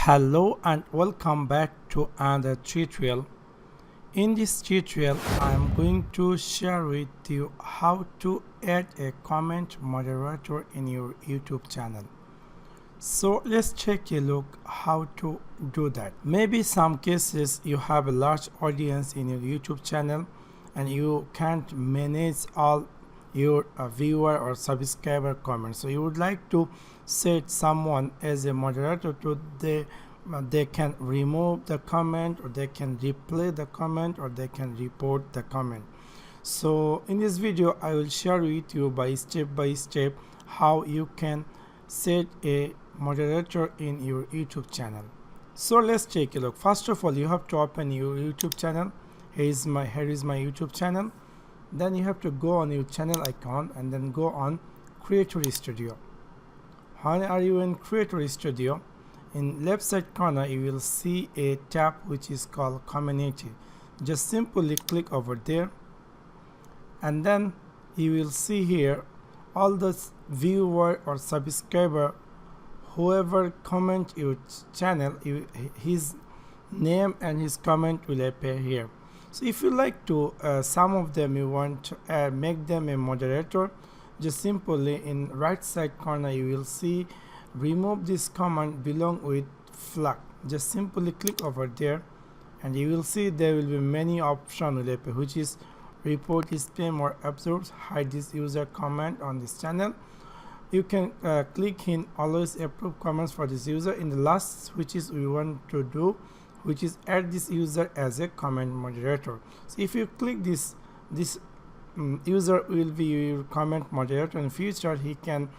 Hello and welcome back to another tutorial. In this tutorial I am going to share with you how to add a comment moderator in your YouTube channel. So let's take a look how to do that. Maybe some cases you have a large audience in your YouTube channel and you can't manage all your viewer or subscriber comments, so you would like to set someone as a moderator to they can remove the comment, or they can replay the comment, or they can report the comment. So in this video I will share with you by step how you can set a moderator in your YouTube channel. So let's take a look. First of all, you have to open your YouTube channel. Here is my YouTube channel. Then you have to go on your channel icon and then go on Creator Studio. When are you in Creator Studio, in left side corner you will see a tab which is called Community. Just simply click over there, and then you will see here all the viewer or subscriber, whoever comment your channel, his name and his comment will appear here. So if you like to some of them you want to make them a moderator, just simply in right side corner you will see remove this comment belong with flag. Just simply click over there and you will see there will be many options will appear, which is report spam or absorb, hide this user comment on this channel. You can click in always approve comments for this user. In the last, which is we want to do, which is add this user as a comment moderator. So if you click this user will be your comment moderator. In future he can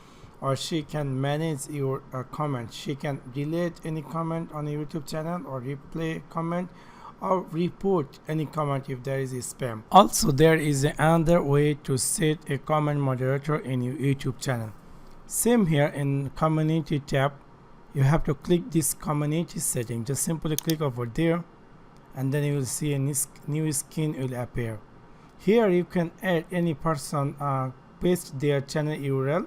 or she can manage your comment. She can delete any comment on a YouTube channel, or replay comment, or report any comment if there is a spam. Also, there is another way to set a comment moderator in your YouTube channel. Same here in Community tab, you have to click this community setting. Just simply click over there and then you will see a new skin will appear. Here you can add any person, paste their channel URL,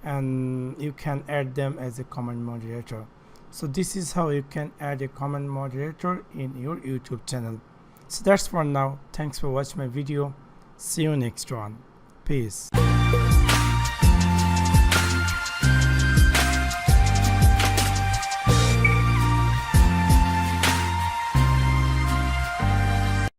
and you can add them as a comment moderator. So this is how you can add a comment moderator in your YouTube channel. So that's for now. Thanks for watching my video. See you next one. Peace.